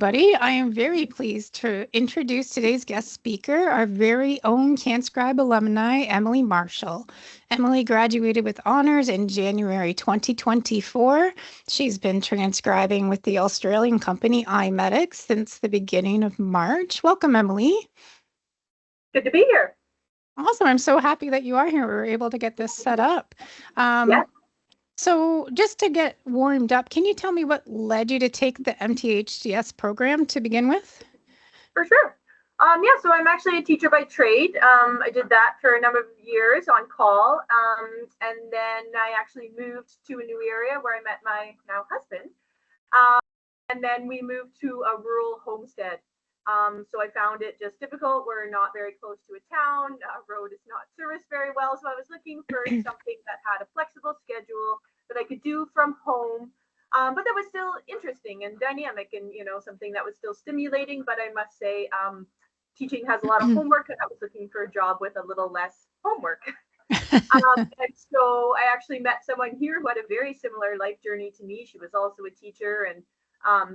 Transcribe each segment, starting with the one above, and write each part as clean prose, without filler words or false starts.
everybody. I am very pleased to introduce today's guest speaker, our very own CanScribe alumni, Emily Marshall. Emily graduated with honors in January 2024. She's been transcribing with the Australian company iMedX since the beginning of March. Welcome, Emily. Good to be here. Awesome. I'm so happy that you are here. We were able to get this set up. Yeah. So just to get warmed up, can you tell me what led you to take the MTHCS program to begin with? For sure. So I'm actually a teacher by trade. I did that for a number of years on call. And then I actually moved to a new area where I met my now husband. And then we moved to a rural homestead. So I found it just difficult. We're not very close to a town. Road is not serviced very well. So I was looking for something that had a flexible schedule that I could do from home, but that was still interesting and dynamic, and something that was still stimulating. But I must say, teaching has a lot of homework, and I was looking for a job with a little less homework. And so I actually met someone here who had a very similar life journey to me. She was also a teacher, and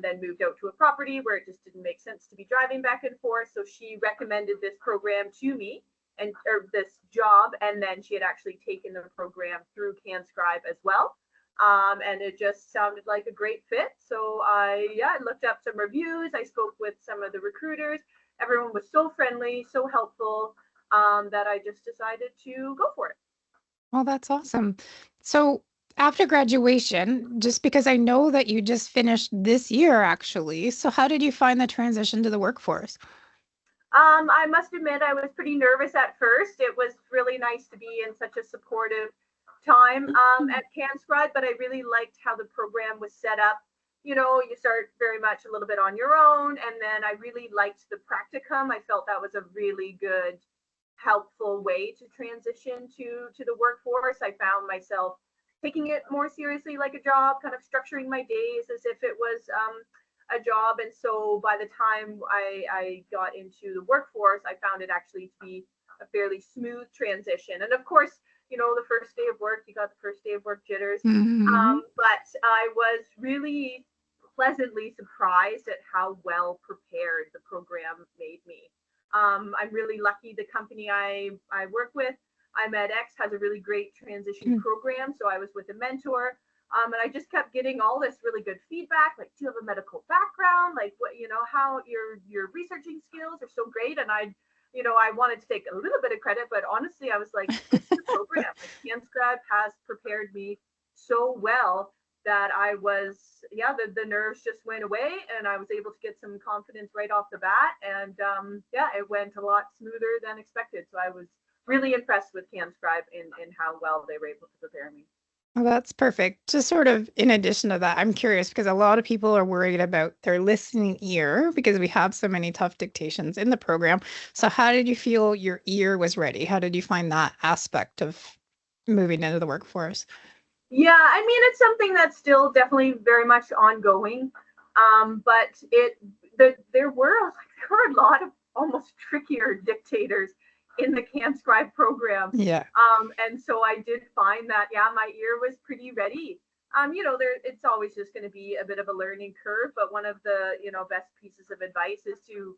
then moved out to a property where it just didn't make sense to be driving back and forth. So she recommended this program to me, or this job, and then she had actually taken the program through CanScribe as well. And it just sounded like a great fit. So I looked up some reviews. I spoke with some of the recruiters. Everyone was so friendly, so helpful, that I just decided to go for it. Well, that's awesome. So after graduation, just because I know that you just finished this year, actually, so how did you find the transition to the workforce? I must admit, I was pretty nervous at first. It was really nice to be in such a supportive time at CanScribe, but I really liked how the program was set up. You start very much a little bit on your own, and then I really liked the practicum. I felt that was a really good, helpful way to transition to the workforce. I found myself taking it more seriously like a job, kind of structuring my days as if it was a job. And so by the time I got into the workforce, I found it actually to be a fairly smooth transition. And of course, the first day of work, you got the first day of work jitters. But I was really pleasantly surprised at how well prepared the program made me. I'm really lucky the company I work with, iMedX, has a really great transition program. So I was with a mentor, and I just kept getting all this really good feedback. Like, do you have a medical background? Like, what, how your researching skills are so great. And I wanted to take a little bit of credit, but honestly, I was like, this is the program. Like, CanScribe has prepared me so well that I was, the nerves just went away, and I was able to get some confidence right off the bat. And it went a lot smoother than expected. So I was really impressed with CanScribe in how well they were able to prepare me. Well, that's perfect. Just sort of in addition to that, I'm curious because a lot of people are worried about their listening ear because we have so many tough dictations in the program. So how did you feel your ear was ready? How did you find that aspect of moving into the workforce? Yeah, I mean, it's something that's still definitely very much ongoing. But there were a lot of almost trickier dictators in the CanScribe program. Yeah. And so I did find that, my ear was pretty ready. It's always just going to be a bit of a learning curve, but one of the, best pieces of advice is to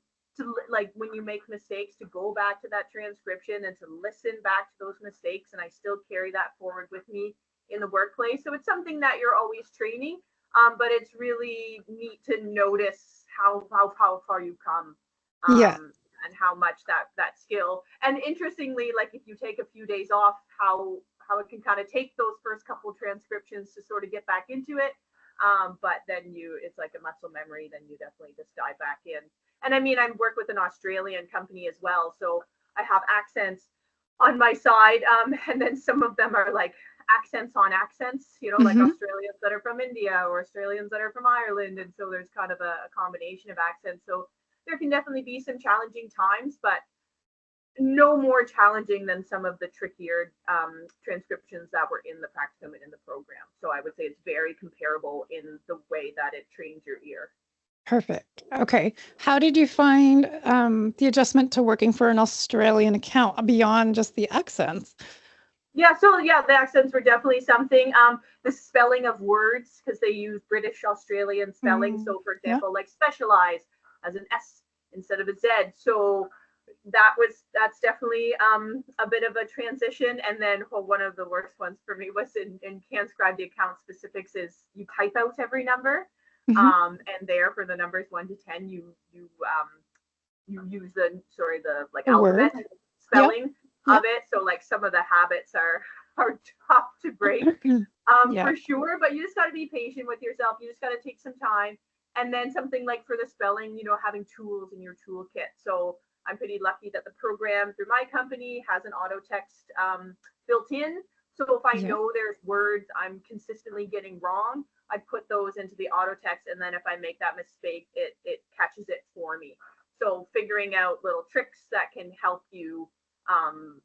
like, when you make mistakes, to go back to that transcription and to listen back to those mistakes. And I still carry that forward with me in the workplace. So it's something that you're always training, but it's really neat to notice how far you've come. And how much that skill, and interestingly, like, if you take a few days off, how it can kind of take those first couple of transcriptions to sort of get back into it, but then it's like a muscle memory, then you definitely just dive back in. And I mean, I work with an Australian company as well, so I have accents on my side, and then some of them are like accents on accents, like Australians that are from India or Australians that are from Ireland, and so there's kind of a combination of accents. So there can definitely be some challenging times, but no more challenging than some of the trickier transcriptions that were in the practicum and in the program. So I would say it's very comparable in the way that it trains your ear. Perfect. Okay. How did you find the adjustment to working for an Australian account beyond just the accents? Yeah, so yeah, the accents were definitely something. The spelling of words, because they use British Australian spelling. Mm, So, for yeah. example, like specialize as an S instead of a Z. So that's definitely a bit of a transition. And then one of the worst ones for me was in CanScribe, the account specifics is you type out every number, Hmm. and there for the numbers 1 to 10, you use the like The alphabet word. Yep. spelling of Yep. it. So like some of the habits are tough to break, Yeah. for sure. But you just got to be patient with yourself. You just got to take some time. And then something like for the spelling, having tools in your toolkit. So I'm pretty lucky that the program through my company has an auto text built in. So if I Yeah. know there's words I'm consistently getting wrong, I put those into the auto text, and then if I make that mistake, it catches it for me. So figuring out little tricks that can help you um,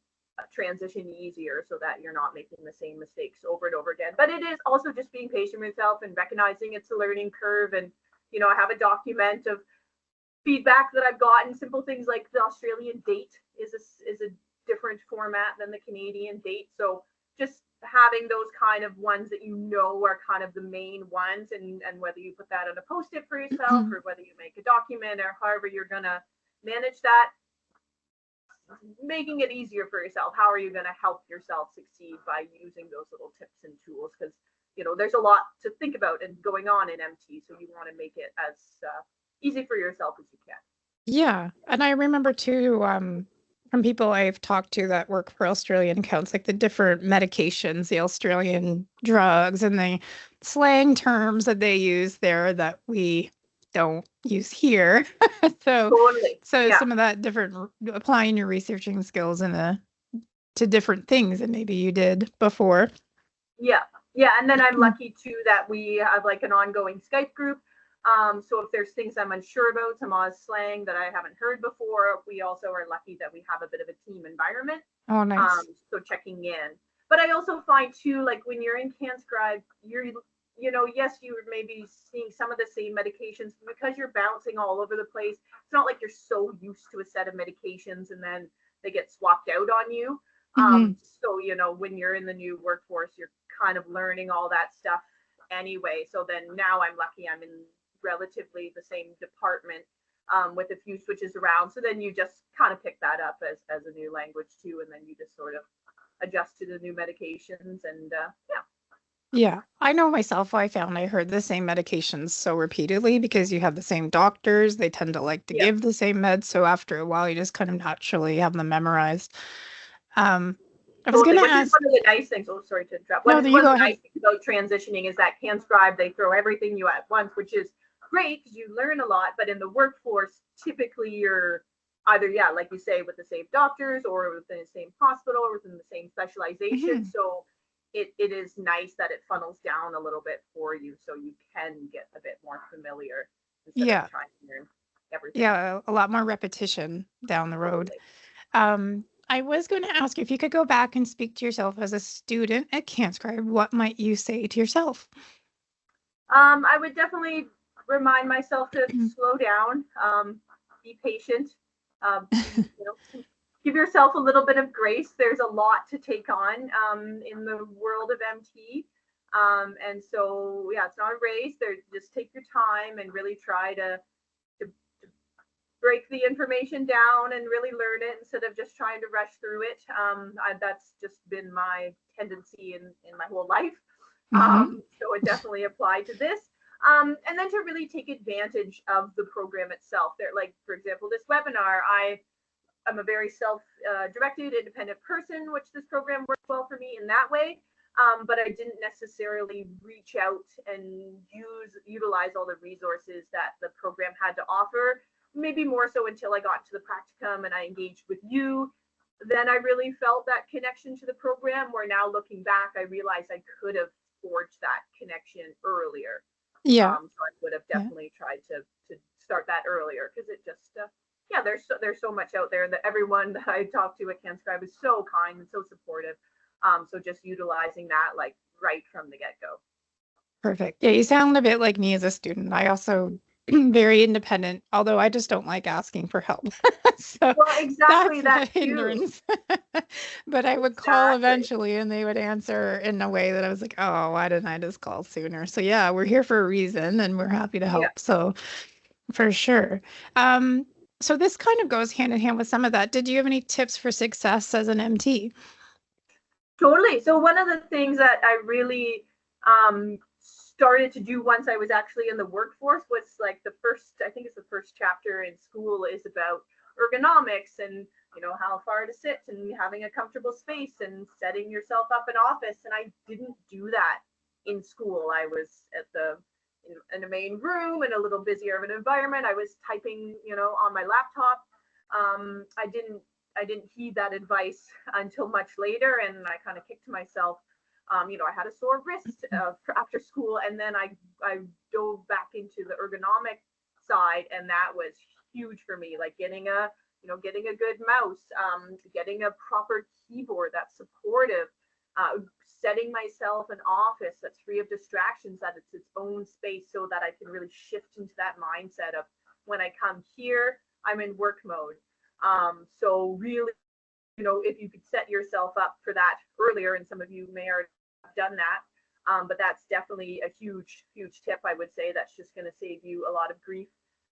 transition easier so that you're not making the same mistakes over and over again. But it is also just being patient with yourself and recognizing it's a learning curve. And I have a document of feedback that I've gotten. Simple things like the Australian date is a different format than the Canadian date. So just having those kind of ones that are kind of the main ones, and whether you put that on a post-it for yourself or whether you make a document or however you're gonna manage that, making it easier for yourself. How are you going to help yourself succeed by using those little tips and tools? Because there's a lot to think about and going on in MT, so you want to make it as easy for yourself as you can. Yeah. And I remember too, from people I've talked to that work for Australian accounts, like the different medications, the Australian drugs, and the slang terms that they use there that we don't use here. So, Totally. so Yeah. some of that different applying your researching skills to different things that maybe you did before. Yeah. Yeah. And then I'm lucky too that we have like an ongoing Skype group. So if there's things I'm unsure about, some Oz slang that I haven't heard before, we also are lucky that we have a bit of a team environment. Oh, nice. So checking in. But I also find too, like when you're in CanScribe, yes, you are maybe seeing some of the same medications because you're bouncing all over the place. It's not like you're so used to a set of medications and then they get swapped out on you. Hmm. So, when you're in the new workforce, you're kind of learning all that stuff anyway. So then now I'm lucky I'm in relatively the same department with a few switches around. So then you just kind of pick that up as a new language too. And then you just sort of adjust to the new medications and yeah. Yeah, I know myself. I heard the same medications so repeatedly because you have the same doctors. They tend to like to Yeah. give the same meds. So after a while, you just kind of naturally have them memorized. I was Totally, gonna which is ask. one of the nice things. Oh, sorry to interrupt. No, One, you one of go the ahead. nice things about transitioning is that CanScribe, they throw everything you at once, which is great because you learn a lot. But in the workforce, typically you're either, yeah, like you say, with the same doctors or within the same hospital or within the same specialization. Mhm. So it is nice that it funnels down a little bit for you so you can get a bit more familiar instead of Yeah, trying to learn everything. yeah, a lot more repetition down the road. Totally. I was going to ask if you could go back and speak to yourself as a student at CanScribe, what might you say to yourself? I would definitely remind myself to slow down, be patient, give yourself a little bit of grace. There's a lot to take on in the world of MT. And so, yeah, it's not a race. Just take your time and really try to break the information down and really learn it instead of just trying to rush through it. That's just been my tendency in my whole life. Hmm. So it definitely applied to this. And then to really take advantage of the program itself. There, like for example, this webinar, I'm a very self-directed, independent person, which this program worked well for me in that way. But I didn't necessarily reach out and utilize all the resources that the program had to offer. Maybe more so until I got to the practicum and I engaged with you. Then I really felt that connection to the program. Where now looking back, I realized I could have forged that connection earlier. Yeah, So I would have yeah, definitely tried to start that earlier because it just yeah, there's so much out there that everyone that I talk to at CanScribe is so kind and so supportive. So just utilizing that like right from the get go. perfect. Yeah, you sound a bit like me as a student. I also very independent, although I just don't like asking for help. So Well, exactly that's that the too. hindrance. But I would call Exactly. eventually and they would answer in a way that I was like, oh, why didn't I just call sooner? So yeah, we're here for a reason and we're happy to Yeah, help. So for sure. Um, so this kind of goes hand in hand with some of that. Did you have any tips for success as an MT? totally. So one of the things that I really started to do once I was actually in the workforce was like the first, I think it's the first chapter in school is about ergonomics and how far to sit and having a comfortable space and setting yourself up an office. And I didn't do that in school. I was at the in a main room in a little busier of an environment. I was typing, on my laptop. I didn't heed that advice until much later, and I kind of kicked myself. I had a sore wrist after school, and then I dove back into the ergonomic side, and that was huge for me. Like getting a good mouse, getting a proper keyboard that's supportive, setting myself an office that's free of distractions, that it's its own space, so that I can really shift into that mindset of when I come here, I'm in work mode. So really, if you could set yourself up for that earlier, and some of you may already have done that, but that's definitely a huge, huge tip. I would say that's just going to save you a lot of grief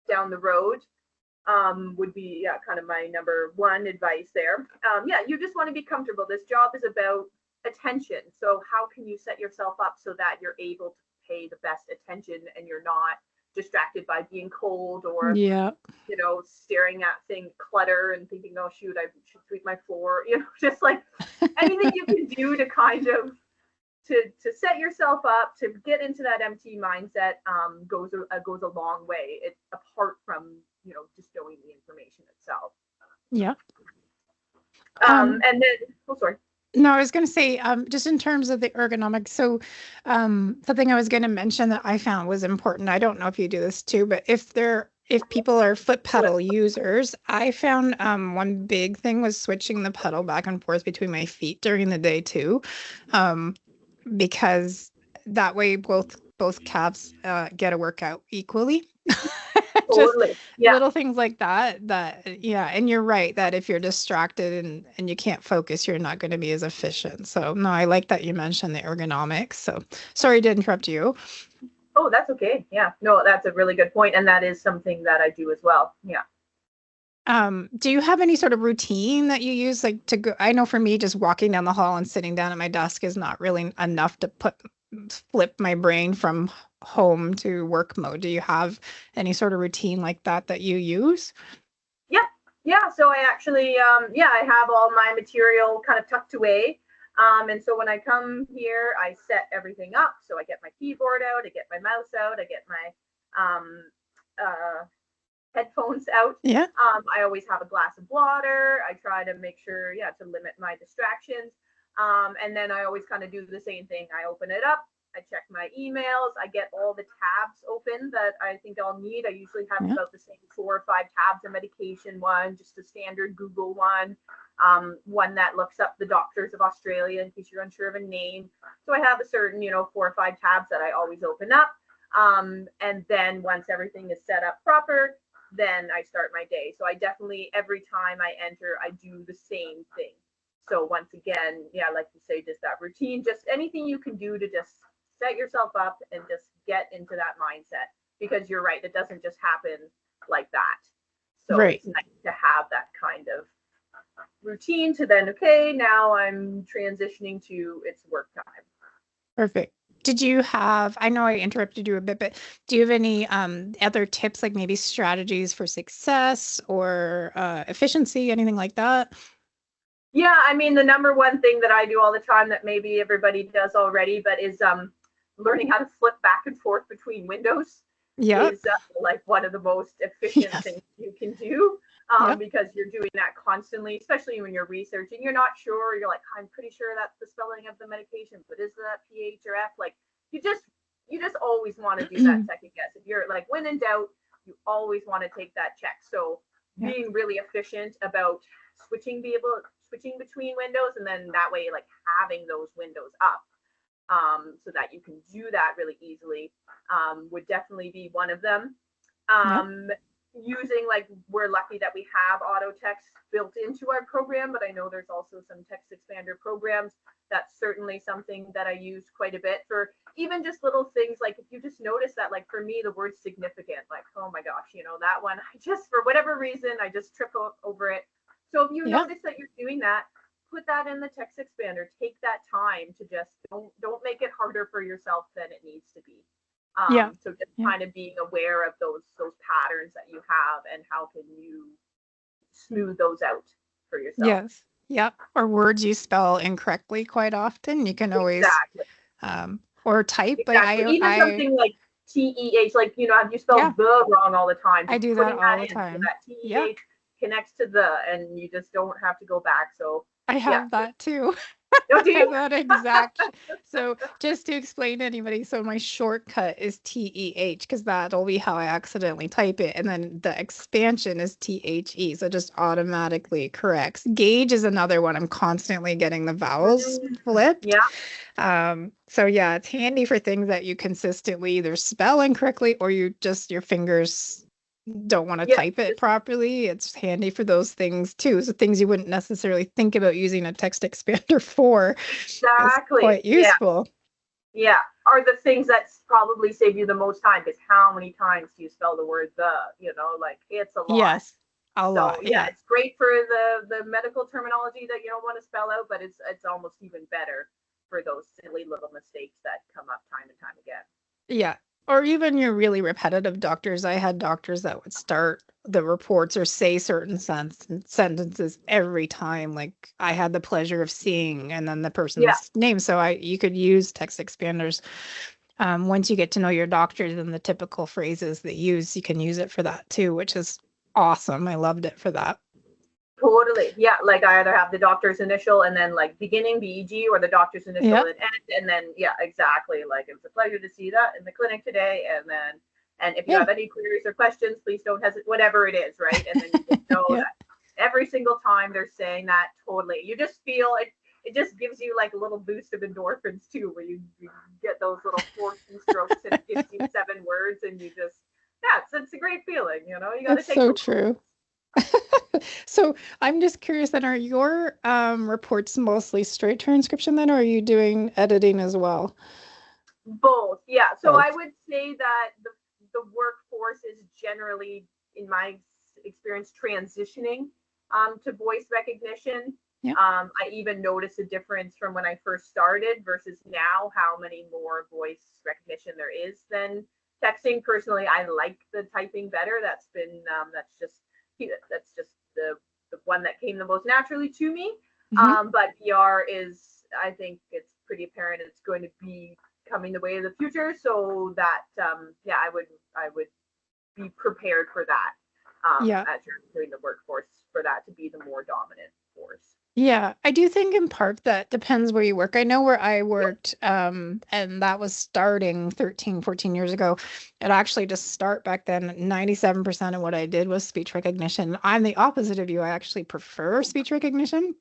down the road. Would be kind of my number one advice there. You just want to be comfortable. This job is about attention. So how can you set yourself up so that you're able to pay the best attention and you're not distracted by being cold or Yeah. staring at thing clutter and thinking, oh shoot, I should sweep my floor. Just like anything you can do to kind of to set yourself up to get into that MT mindset goes a long way. It's apart from just knowing the information itself. Yeah. Um, And then, oh sorry. no, I was going to say, just in terms of the ergonomics. So, something I was going to mention that I found was important. I don't know if you do this too, but if people are foot pedal users, I found one big thing was switching the pedal back and forth between my feet during the day too, um, because that way both calves get a workout equally. Just Totally. Yeah. little things like that yeah, and you're right that if you're distracted and you can't focus, you're not going to be as efficient. So no, I like that you mentioned the ergonomics. So sorry to interrupt you. Oh, that's okay. Yeah. No, that's a really good point, and that is something that I do as well. Yeah. Do you have any sort of routine that you use, like to go? I know for me, just walking down the hall and sitting down at my desk is not really enough to flip my brain from home to work mode. Do you have any sort of routine like that you use? Yeah. Yeah. So I actually, I have all my material kind of tucked away. And so when I come here, I set everything up. So I get my keyboard out, I get my mouse out, I get my uh, headphones out. Yeah. I always have a glass of water. I try to make sure, to limit my distractions. And then I always kind of do the same thing. I open it up, I check my emails, I get all the tabs open that I think I'll need. I usually have Yeah. about the same 4 or 5 tabs, a medication one, just a standard Google one, one that looks up the doctors of Australia in case you're unsure of a name. So I have a certain, 4 or 5 tabs that I always open up. And then once everything is set up proper, then I start my day. So I definitely, every time I enter, I do the same thing. So once again, like you say, just that routine, just anything you can do to just set yourself up and just get into that mindset. Because you're right, it doesn't just happen like that. So Right. it's nice to have that kind of routine to then, okay, now I'm transitioning to it's work time. Perfect. Did you have, I know I interrupted you a bit, but do you have any other tips, like maybe strategies for success or efficiency, anything like that? Yeah, I mean, the number one thing that I do all the time that maybe everybody does already, but is learning how to flip back and forth between windows Yep. is like one of the most efficient Yes. things you can do, Yep. because you're doing that constantly, especially when you're researching. You're not sure. You're like, I'm pretty sure that's the spelling of the medication, but is that PH or F? Like you just always want to do that second guess. If you're like, when in doubt, you always want to take that check. So Yeah. being really efficient about switching between windows, and then that way like having those windows up, so that you can do that really easily, would definitely be one of them. Yep. Using, like, we're lucky that we have auto text built into our program, but I know there's also some text expander programs. That's certainly something that I use quite a bit for even just little things. Like if you just notice that, like for me, the word significant, like, oh my gosh, that one, I just, for whatever reason, I just trip over it. So if you Yeah. notice that you're doing that, put that in the text expander. Take that time to just don't make it harder for yourself than it needs to be. Yeah. So just Yeah. kind of being aware of those patterns that you have and how can you smooth those out for yourself. Yes. Yep. Or words you spell incorrectly quite often. You can always Exactly. or type. Like Exactly. Even something like TEH, like, have you yeah, spelled the wrong all the time? I Just do that putting all that the in so time. that Yep. TEH connects to the, and you just don't have to go back. So I yeah. have that too. No, I do you? have that exact. So just to explain to anybody, so my shortcut is TEH because that'll be how I accidentally type it. And then the expansion is THE. So it just automatically corrects. Gauge is another one. I'm constantly getting the vowels flipped. Yeah. So yeah, it's handy for things that you consistently either spell incorrectly or your fingers don't want to Yeah. type it properly. It's handy for those things too. So things you wouldn't necessarily think about using a text expander for is Exactly. quite Yeah. useful. Yeah. Are the things that probably save you the most time, because how many times do you spell the word the? Like, it's a lot. Yes, a So lot. yeah, Yeah. it's great for the medical terminology that you don't want to spell out, but it's almost even better for those silly little mistakes that come up time and time again. Yeah. Or even your really repetitive doctors. I had doctors that would start the reports or say certain sentences every time. Like I had the pleasure of seeing, and then the Yeah, person's name. So you could use text expanders. Once you get to know your doctors and the typical phrases they use, you can use it for that too, which is awesome. I loved it for that. totally. Yeah, like I either have the doctor's initial and then like beginning BEG, or the doctor's initial Yeah. and end, and then yeah, exactly. Like, it was a pleasure to see that in the clinic today, and if you Yeah. have any queries or questions, please don't hesitate. Whatever it is, right? And then you just know Yeah. that every single time they're saying that, totally. You just feel it. It just gives you like a little boost of endorphins too, where you get those little 4 keystrokes and it gives you 7 words, and you just, yeah, it's a great feeling. You got to That's take so those. true. So I'm just curious then, are your reports mostly straight transcription then, or are you doing editing as well? Both, yeah. So I Both. would say that the workforce is generally, in my experience, transitioning to voice recognition. Yeah. I even noticed a difference from when I first started versus now, how many more voice recognition there is than texting. Personally, I like the typing better. That's just the one that came the most naturally to me. Hmm. But PR is, I think it's pretty apparent it's going to be coming the way of the future. So that, yeah, I would be prepared for that, Yeah. as you're doing the workforce, for that to be the more dominant force. Yeah, I do think in part that depends where you work. I know where I Yeah. worked, and that was starting 13, 14 years ago. It actually just start back then, 97% of what I did was speech recognition. I'm the opposite of you. I actually prefer speech recognition.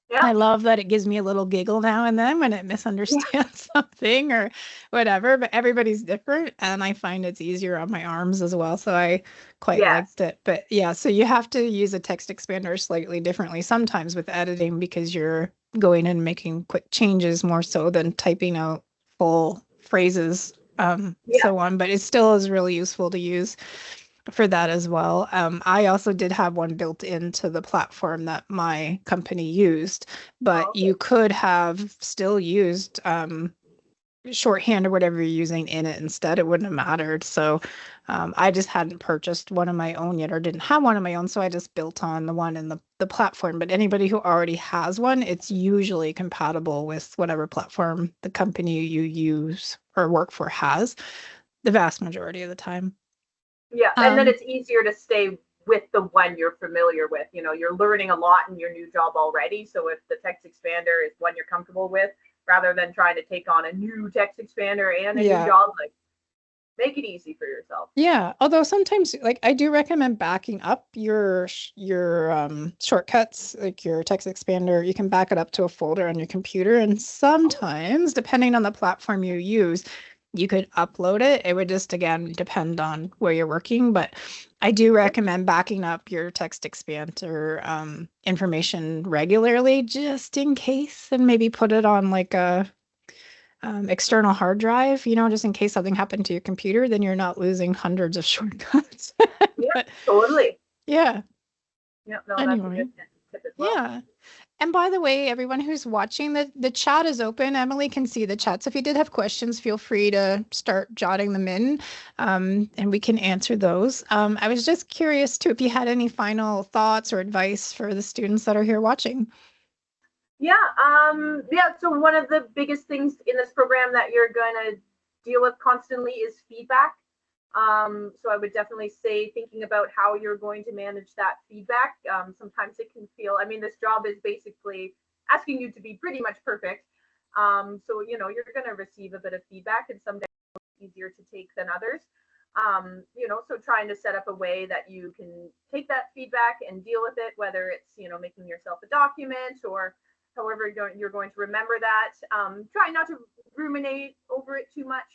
Yeah. I love that it gives me a little giggle now and then when it Yeah. misunderstands something or whatever, but everybody's different and I find it's easier on my arms as well. So I quite Yes. liked it. But yeah, so you have to use a text expander slightly differently sometimes with editing because you're going and making quick changes more so than typing out full phrases, Yeah. so on. But it still is really useful to use for that as well. I also did have one built into the platform that my company used, Oh, but okay. you could have still used shorthand or whatever you're using in it instead. It wouldn't have mattered. So I just hadn't purchased one of my own yet or didn't have one of my own. So I just built on the one in the platform. But anybody who already has one, it's usually compatible with whatever platform the company you use or work for has the vast majority of the time. Yeah. And then Um, it's easier to stay with the one you're familiar with. You're learning a lot in your new job already. So if the text expander is one you're comfortable with, rather than trying to take on a new text expander and a new yeah. job, like, make it easy for yourself. Yeah, although sometimes like I do recommend backing up your shortcuts, like your text expander, you can back it up to a folder on your computer and sometimes depending on the platform you use, you could upload it. It would just, again, depend on where you're working, but I do recommend backing up your text expander information regularly just in case, and maybe put it on like a external hard drive, just in case something happened to your computer, then you're not losing hundreds of shortcuts. Yeah, But totally. yeah, Yeah, no, that's a anyway, good tip as well. yeah. And by the way, everyone who's watching, the chat is open. Emily can see the chat. So if you did have questions, feel free to start jotting them in, and we can answer those. I was just curious too if you had any final thoughts or advice for the students that are here watching. Yeah, so one of the biggest things in this program that you're going to deal with constantly is feedback. So I would definitely say thinking about how you're going to manage that feedback. Sometimes it can feel, I mean, this job is basically asking you to be pretty much perfect. So, you're going to receive a bit of feedback, and some days it's easier to take than others. So trying to set up a way that you can take that feedback and deal with it, whether it's, making yourself a document or however you're going to remember that. Try not to ruminate over it too much,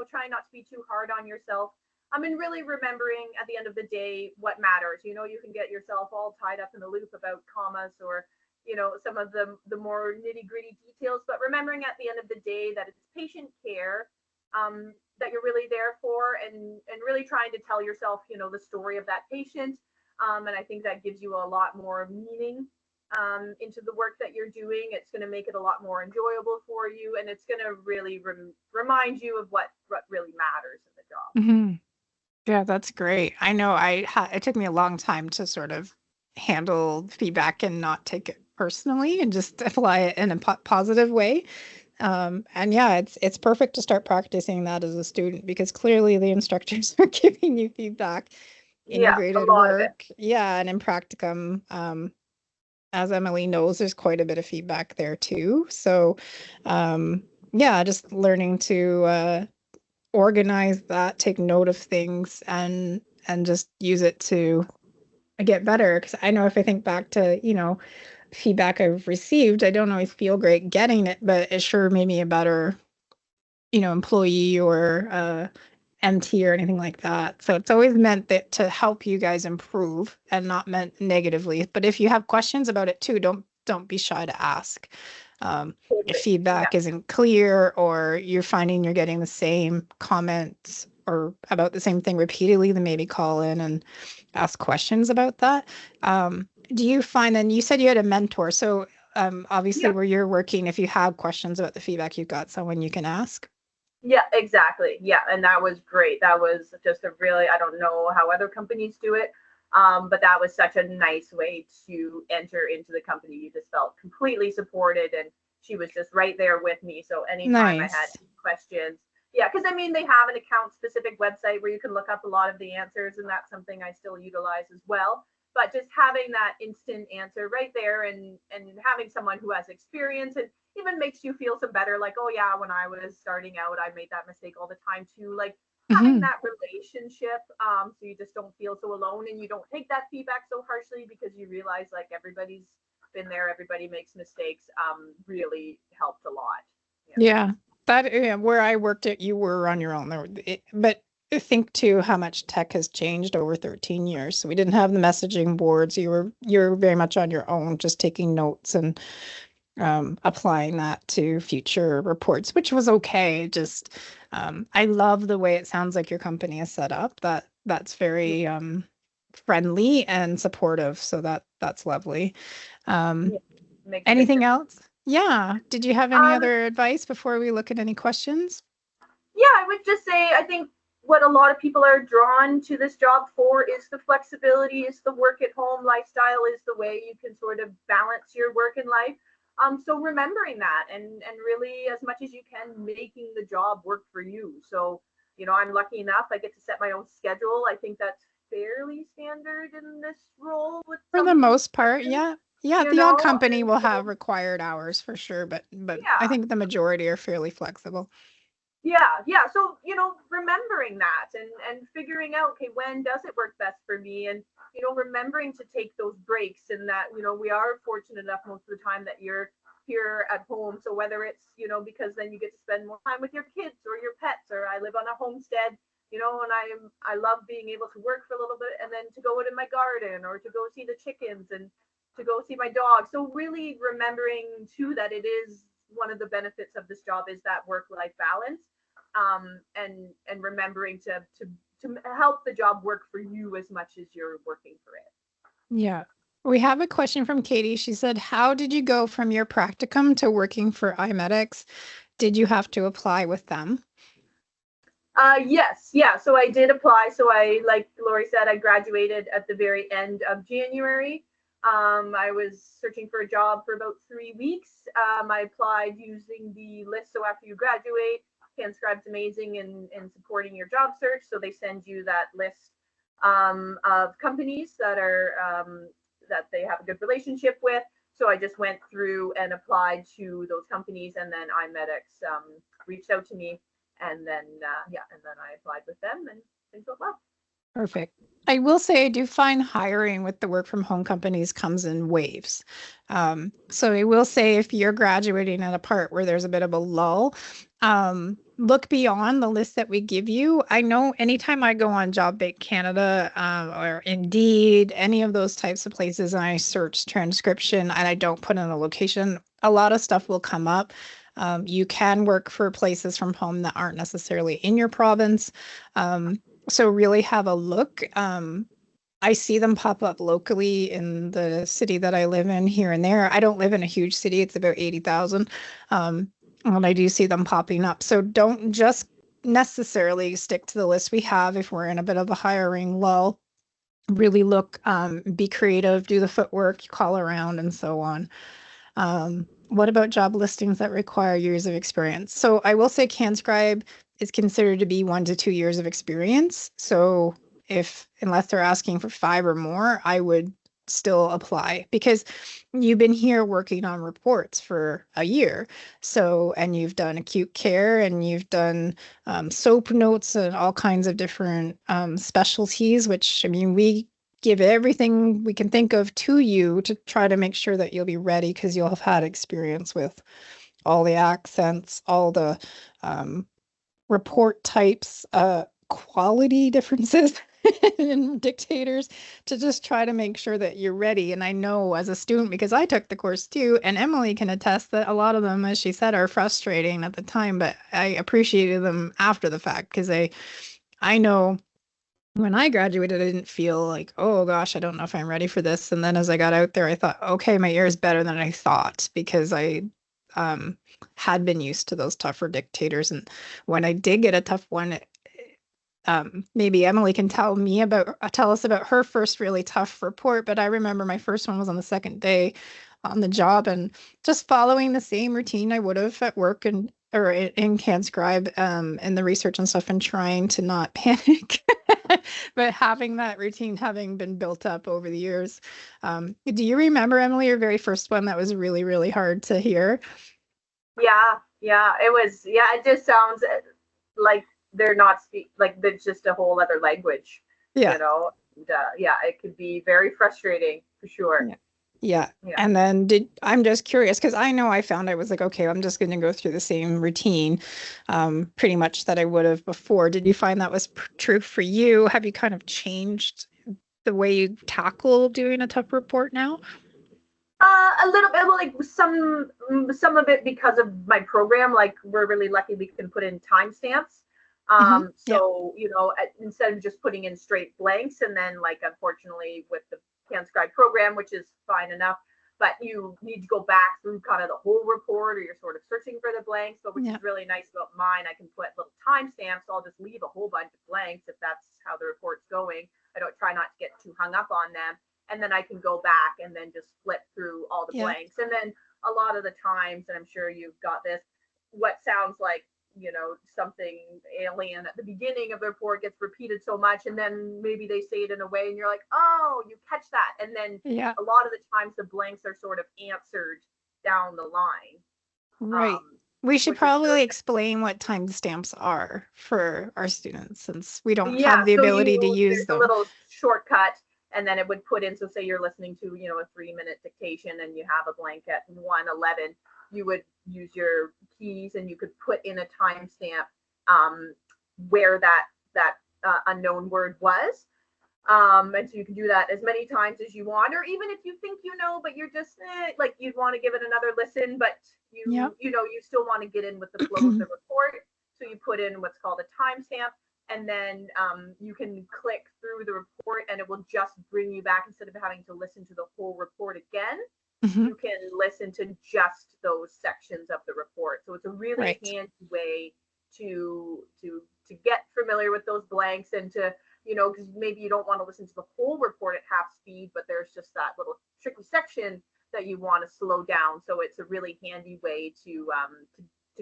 try not to be too hard on yourself. And really remembering at the end of the day what matters. You can get yourself all tied up in the loop about commas or, some of the more nitty gritty details, but remembering at the end of the day that it's patient care that you're really there for, and really trying to tell yourself, the story of that patient. And I think that gives you a lot more meaning into the work that you're doing. It's going to make it a lot more enjoyable for you, and it's going to really remind you of what really matters in the job. Mm-hmm. Yeah, that's great. I know it took me a long time to sort of handle feedback and not take it personally and just apply it in a positive way. And yeah, it's perfect to start practicing that as a student because clearly the instructors are giving you feedback in your Yeah, a graded lot of it. work. Yeah, and in practicum, as Emily knows, there's quite a bit of feedback there too. So, yeah, just learning to organize that, take note of things, and just use it to get better. Because I know if I think back to feedback I've received, I don't always feel great getting it, but it sure made me a better employee or MT or anything like that. So it's always meant that to help you guys improve and not meant negatively. But if you have questions about it too, don't be shy to ask. If Totally. Yeah. feedback isn't clear or you're finding you're getting the same comments or about the same thing repeatedly, then maybe call in and ask questions about that. Do you find, then you said you had a mentor, so obviously Yeah. where you're working, if you have questions about the feedback, you've got someone you can ask. Yeah, exactly. Yeah, and that was great. That was just a really, I don't know how other companies do it, but that was such a nice way to enter into the company. You just felt completely supported, and she was just right there with me. So anytime I had Nice. questions, yeah, because I mean, they have an account specific website where you can look up a lot of the answers, and that's something I still utilize as well. But just having that instant answer right there, and having someone who has experience, and even makes you feel some better, like, oh yeah, when I was starting out I made that mistake all the time too, like having Hmm. that relationship, so you just don't feel so alone, and you don't take that feedback so harshly because you realize like everybody's been there, everybody makes mistakes, really helped a lot. Yeah. Yeah, that, yeah, where I worked at, you were on your own. But think too how much tech has changed over 13 years. So we didn't have the messaging boards. You were very much on your own, just taking notes and applying that to future reports, which was okay. Just I love the way it sounds like your company is set up. That's very friendly and supportive. So that's lovely. Um, Yeah, makes a big Anything difference. else? Yeah. Did you have any um other advice before we look at any questions? yeah, I would just say I think what a lot of people are drawn to this job for is the flexibility, is the work at home lifestyle, is the way you can sort of balance your work and life. So remembering that, and really as much as you can making the job work for you. So, I'm lucky enough I get to set my own schedule. I think that's fairly standard in this role with For the some most part, exceptions, yeah. Yeah, you the odd know, company and will so have required hours for sure, but I yeah. think the majority are fairly flexible. Yeah. So, remembering that, and figuring out, okay, when does it work best for me? And, remembering to take those breaks, and that, we are fortunate enough most of the time that you're here at home. So whether it's, because then you get to spend more time with your kids or your pets, or I live on a homestead, and I love being able to work for a little bit and then to go out in my garden or to go see the chickens and to go see my dog. So really remembering too that it is one of the benefits of this job is that work-life balance, and remembering to help the job work for you as much as you're working for it. Yeah. We have a question from Katie. She said, how did you go from your practicum to working for iMedX? Did you have to apply with them? Yes, yeah. So I did apply. So like Lori said, I graduated at the very end of January. I was searching for a job for about 3 weeks. I applied using the list. So after you graduate, CanScribe's amazing in supporting your job search. So they send you that list of companies that they have a good relationship with. So I just went through and applied to those companies, and then iMedX reached out to me, and then I applied with them, and things went well. Perfect. I will say I do find hiring with the work from home companies comes in waves. So I will say if you're graduating at a part where there's a bit of a lull, look beyond the list that we give you. I know anytime I go on Job Bank Canada or Indeed, any of those types of places, and I search transcription and I don't put in a location, a lot of stuff will come up. You can work for places from home that aren't necessarily in your province. So really have a look. I see them pop up locally in the city that I live in here and there. I don't live in a huge city. It's about 80,000. And I do see them popping up. So don't just necessarily stick to the list we have if we're in a bit of a hiring lull. Really look, be creative, do the footwork, call around, and so on. What about job listings that require years of experience? So I will say CanScribe is considered to be 1 to 2 years of experience. So unless they're asking for 5 or more, I would still apply because you've been here working on reports for a year. So, and you've done acute care and you've done SOAP notes and all kinds of different specialties, which, I mean, we give everything we can think of to you to try to make sure that you'll be ready because you'll have had experience with all the accents, all the report types, quality differences in dictators, to just try to make sure that you're ready. And I know as a student, because I took the course too, and Emily can attest that a lot of them, as she said, are frustrating at the time, but I appreciated them after the fact because I know when I graduated, I didn't feel like, oh gosh, I don't know if I'm ready for this. And then as I got out there, I thought, okay, my ear is better than I thought because I had been used to those tougher dictators. And when I did get a tough one, maybe Emily can tell us about her first really tough report. But I remember my first one was on the second day on the job and just following the same routine I would have at work or in CanScribe and the research and stuff and trying to not panic. But having that routine having been built up over the years. Do you remember, Emily, your very first one that was really, really hard to hear? Yeah, it was. Yeah, it just sounds like they're not like there's just a whole other language. Yeah. And, yeah, it could be very frustrating for sure. Yeah. And then I'm just curious because I know I found I was like, okay, I'm just going to go through the same routine pretty much that I would have before. Did you find that was true for you? Have you kind of changed the way you tackle doing a tough report now? A little bit, well, like some of it because of my program. Like we're really lucky we can put in timestamps. So instead of just putting in straight blanks, and then like unfortunately with the CanScribe program, which is fine enough, but you need to go back through kind of the whole report, or you're sort of searching for the blanks. But which is really nice about mine, I can put little timestamps. So I'll just leave a whole bunch of blanks if that's how the report's going. I don't try not to get too hung up on them. And then I can go back and then just flip through all the blanks. And then a lot of the times, and I'm sure you've got this, what sounds like, something alien at the beginning of the report gets repeated so much, and then maybe they say it in a way and you're like, oh, you catch that. And then a lot of the times the blanks are sort of answered down the line. Right. We should probably explain what timestamps are for our students since we don't have the ability to use them. A little shortcut. And then it would put in, so say you're listening to, a 3-minute dictation and you have a blank at 1:11. you would use your keys and you could put in a timestamp where that unknown word was. And so you can do that as many times as you want, or even if you think but you're just like you'd want to give it another listen, but you still want to get in with the flow of the report. So you put in what's called a timestamp, and then you can click through the report, and it will just bring you back instead of having to listen to the whole report again. You can listen to just those sections of the report. So it's a really handy way to get familiar with those blanks and to because maybe you don't want to listen to the whole report at half speed, but there's just that little tricky section that you want to slow down. So it's a really handy way to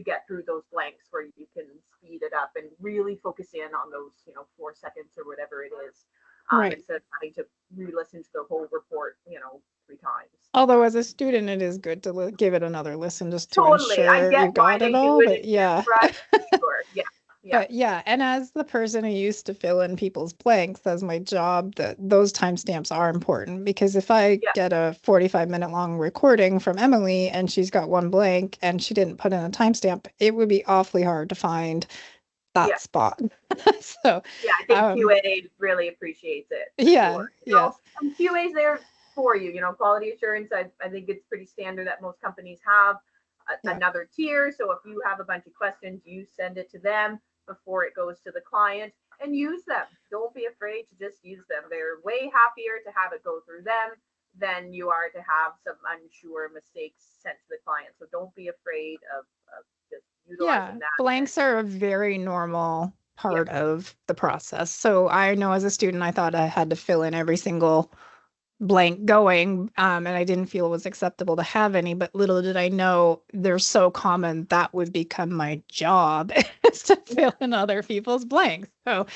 get through those blanks where you can speed it up and really focus in on those 4 seconds or whatever it is, instead of having to re-listen to the whole report 3 times. Although as a student, it is good to give it another listen just to ensure you got it all. But yeah. Sure. Yeah. But yeah, and as the person who used to fill in people's blanks as my job, that those timestamps are important, because if I get a 45-minute long recording from Emily and she's got one blank and she didn't put in a timestamp, it would be awfully hard to find that spot. So I think QA really appreciates it. Sure. And QA's there for you. Quality assurance, I think it's pretty standard that most companies have another tier. So if you have a bunch of questions, you send it to them before it goes to the client, and use them. Don't be afraid to just use them. They're way happier to have it go through them than you are to have some unsure mistakes sent to the client. So don't be afraid of just utilizing that. Blanks are a very normal part of the process. So I know as a student, I thought I had to fill in every single blank going, and I didn't feel it was acceptable to have any, but little did I know they're so common that would become my job is to fill in other people's blanks. So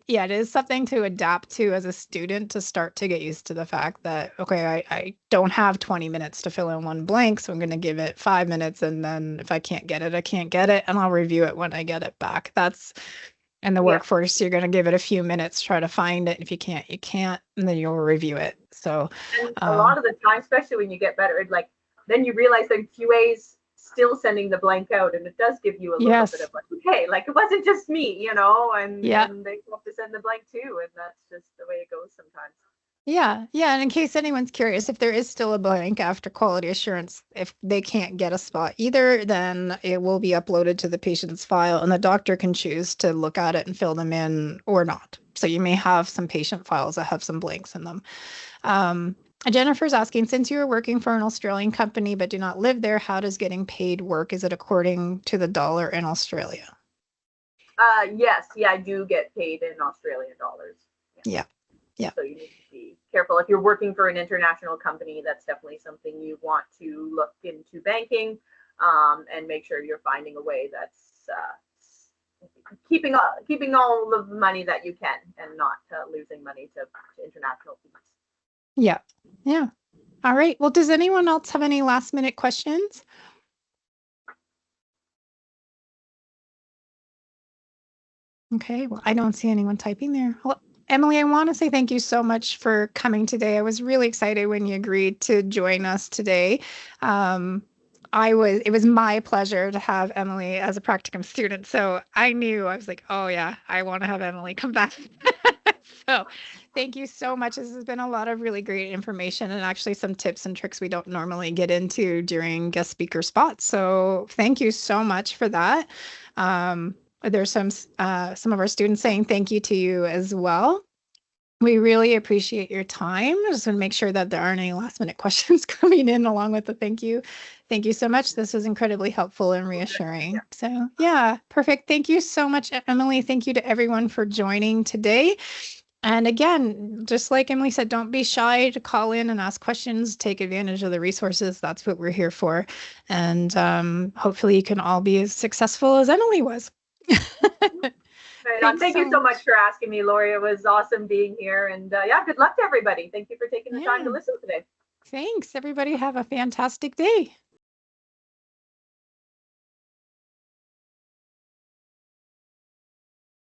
it is something to adapt to as a student, to start to get used to the fact that, okay, I don't have 20 minutes to fill in one blank, so I'm going to give it 5 minutes, and then if I can't get it, I can't get it, and I'll review it when I get it back. That's in the workforce, you're going to give it a few minutes, try to find it. If you can't, you can't, and then you'll review it. So and a lot of the time, especially when you get better, like then you realize that QA's still sending the blank out, and it does give you a little bit of like, okay, like it wasn't just me, and they have to send the blank too, and that's just the way it goes sometimes. Yeah. And in case anyone's curious, if there is still a blank after quality assurance, if they can't get a spot either, then it will be uploaded to the patient's file, and the doctor can choose to look at it and fill them in or not. So you may have some patient files that have some blanks in them. Jennifer's asking, since you are working for an Australian company but do not live there, how does getting paid work? Is it according to the dollar in Australia? Yes. I do get paid in Australian dollars. Yeah. So you need to be careful. If you're working for an international company, that's definitely something you want to look into banking, and make sure you're finding a way that's keeping all of the money that you can, and not losing money to international fees. Yeah. All right. Well, does anyone else have any last minute questions? Okay. Well, I don't see anyone typing there. Well, Emily, I want to say thank you so much for coming today. I was really excited when you agreed to join us today. It was my pleasure to have Emily as a practicum student. So I was like, oh yeah, I want to have Emily come back. So thank you so much. This has been a lot of really great information, and actually some tips and tricks we don't normally get into during guest speaker spots. So thank you so much for that. There's some of our students saying thank you to you as well. We really appreciate your time. I just want to make sure that there aren't any last minute questions coming in along with the thank you. Thank you so much. This was incredibly helpful and reassuring. So yeah, perfect. Thank you so much, Emily. Thank you to everyone for joining today. And again, just like Emily said, don't be shy to call in and ask questions, take advantage of the resources. That's what we're here for. And hopefully you can all be as successful as Emily was. Thank you so much for asking me, Lori. It was awesome being here. And good luck to everybody. Thank you for taking the time to listen today. Thanks. Everybody have a fantastic day.